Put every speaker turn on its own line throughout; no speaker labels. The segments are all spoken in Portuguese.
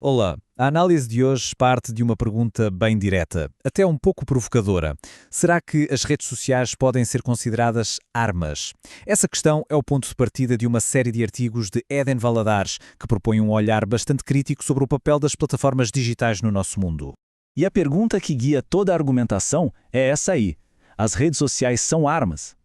Olá, a análise de hoje parte de uma pergunta bem direta, até um pouco provocadora. Será que as redes sociais podem ser consideradas armas? Essa questão é o ponto de partida de uma série de artigos de Eden Valadares, que propõe um olhar bastante crítico sobre o papel das plataformas digitais no nosso mundo.
E a pergunta que guia toda a argumentação é essa aí: as redes sociais são armas?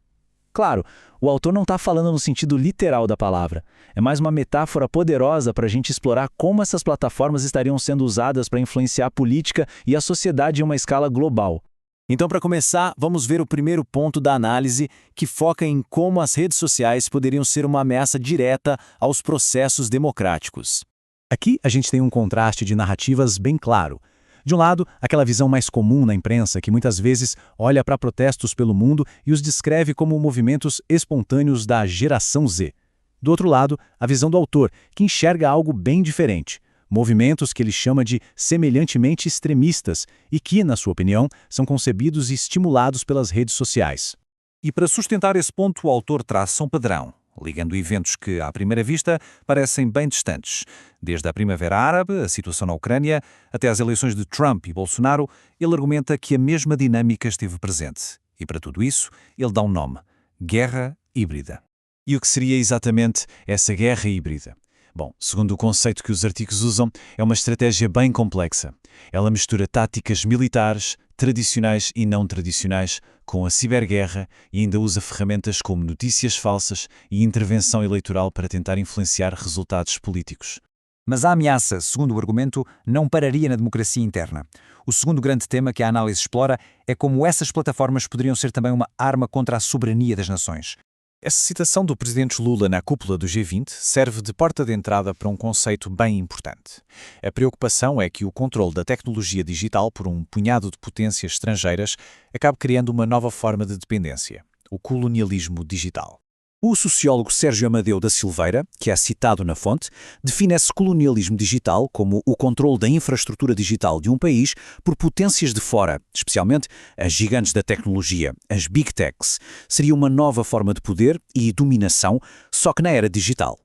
Claro, o autor não está falando no sentido literal da palavra. É mais uma metáfora poderosa para a gente explorar como essas plataformas estariam sendo usadas para influenciar a política e a sociedade em uma escala global. Então, para começar, vamos ver o primeiro ponto da análise, que foca em como as redes sociais poderiam ser uma ameaça direta aos processos democráticos.
Aqui a gente tem um contraste de narrativas bem claro. De um lado, aquela visão mais comum na imprensa que muitas vezes olha para protestos pelo mundo e os descreve como movimentos espontâneos da geração Z. Do outro lado, a visão do autor, que enxerga algo bem diferente. Movimentos que ele chama de semelhantemente extremistas e que, na sua opinião, são concebidos e estimulados pelas redes sociais.
E para sustentar esse ponto, o autor traça um padrão, ligando eventos que, à primeira vista, parecem bem distantes. Desde a Primavera Árabe, a situação na Ucrânia, até às eleições de Trump e Bolsonaro, ele argumenta que a mesma dinâmica esteve presente. E para tudo isso, ele dá um nome: guerra híbrida.
E o que seria exatamente essa guerra híbrida? Bom, segundo o conceito que os artigos usam, é uma estratégia bem complexa. Ela mistura táticas militares, tradicionais e não tradicionais, com a ciberguerra e ainda usa ferramentas como notícias falsas e intervenção eleitoral para tentar influenciar resultados políticos.
Mas a ameaça, segundo o argumento, não pararia na democracia interna. O segundo grande tema que a análise explora é como essas plataformas poderiam ser também uma arma contra a soberania das nações.
Essa citação do presidente Lula na cúpula do G20 serve de porta de entrada para um conceito bem importante. A preocupação é que o controle da tecnologia digital por um punhado de potências estrangeiras acabe criando uma nova forma de dependência: o colonialismo digital. O sociólogo Sérgio Amadeu da Silveira, que é citado na fonte, define esse colonialismo digital como o controle da infraestrutura digital de um país por potências de fora, especialmente as gigantes da tecnologia, as Big Techs. Seria uma nova forma de poder e dominação, só que na era digital.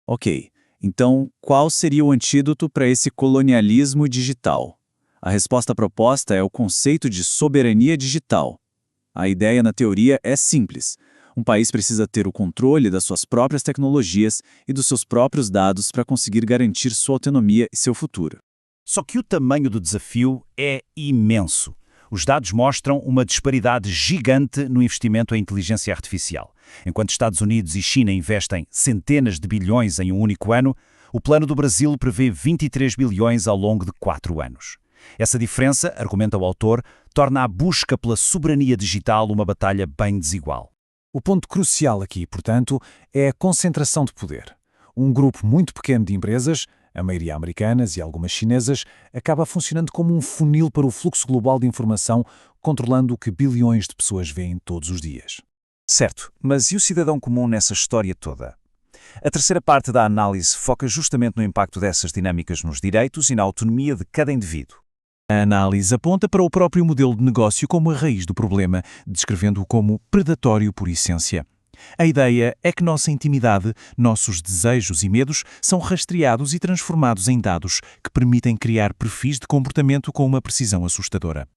Ok, então qual seria o antídoto para esse colonialismo digital? A resposta proposta é o conceito de soberania digital. A ideia na teoria é simples. Um país precisa ter o controle das suas próprias tecnologias e dos seus próprios dados para conseguir garantir sua autonomia e seu futuro.
Só que o tamanho do desafio é imenso. Os dados mostram uma disparidade gigante no investimento em inteligência artificial. Enquanto Estados Unidos e China investem centenas de bilhões em um único ano, o plano do Brasil prevê 23 bilhões ao longo de 4 anos. Essa diferença, argumenta o autor, torna a busca pela soberania digital uma batalha bem desigual.
O ponto crucial aqui, portanto, é a concentração de poder. Um grupo muito pequeno de empresas, a maioria americanas e algumas chinesas, acaba funcionando como um funil para o fluxo global de informação, controlando o que bilhões de pessoas veem todos os dias.
Certo, mas e o cidadão comum nessa história toda? A terceira parte da análise foca justamente no impacto dessas dinâmicas nos direitos e na autonomia de cada indivíduo. A análise aponta para o próprio modelo de negócio como a raiz do problema, descrevendo-o como predatório por essência. A ideia é que nossa intimidade, nossos desejos e medos são rastreados e transformados em dados que permitem criar perfis de comportamento com uma precisão assustadora.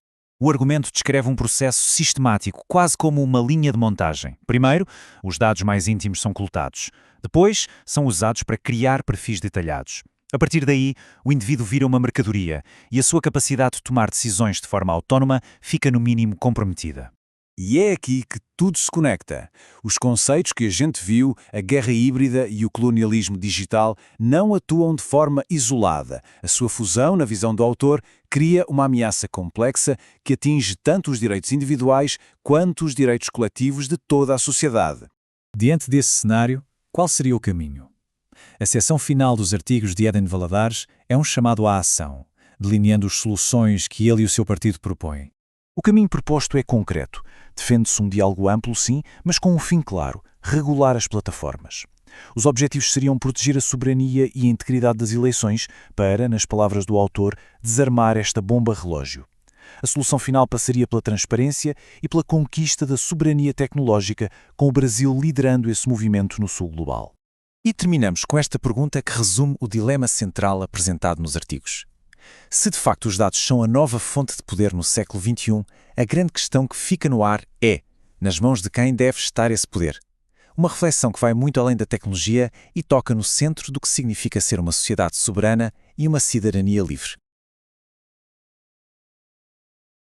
O argumento descreve um processo sistemático, quase como uma linha de montagem. Primeiro, os dados mais íntimos são coletados. Depois, são usados para criar perfis detalhados. A partir daí, o indivíduo vira uma mercadoria e a sua capacidade de tomar decisões de forma autónoma fica no mínimo comprometida.
E é aqui que tudo se conecta. Os conceitos que a gente viu, a guerra híbrida e o colonialismo digital, não atuam de forma isolada. A sua fusão, na visão do autor, cria uma ameaça complexa que atinge tanto os direitos individuais quanto os direitos coletivos de toda a sociedade. Diante desse cenário, qual seria o caminho? A seção final dos artigos de Eden Valadares é um chamado à ação, delineando as soluções que ele e o seu partido propõem. O caminho proposto é concreto. Defende-se um diálogo amplo, sim, mas com um fim claro: regular as plataformas. Os objetivos seriam proteger a soberania e a integridade das eleições para, nas palavras do autor, desarmar esta bomba-relógio. A solução final passaria pela transparência e pela conquista da soberania tecnológica, com o Brasil liderando esse movimento no sul global.
E terminamos com esta pergunta que resume o dilema central apresentado nos artigos. Se de facto os dados são a nova fonte de poder no século XXI, a grande questão que fica no ar é: nas mãos de quem deve estar esse poder? Uma reflexão que vai muito além da tecnologia e toca no centro do que significa ser uma sociedade soberana e uma cidadania livre.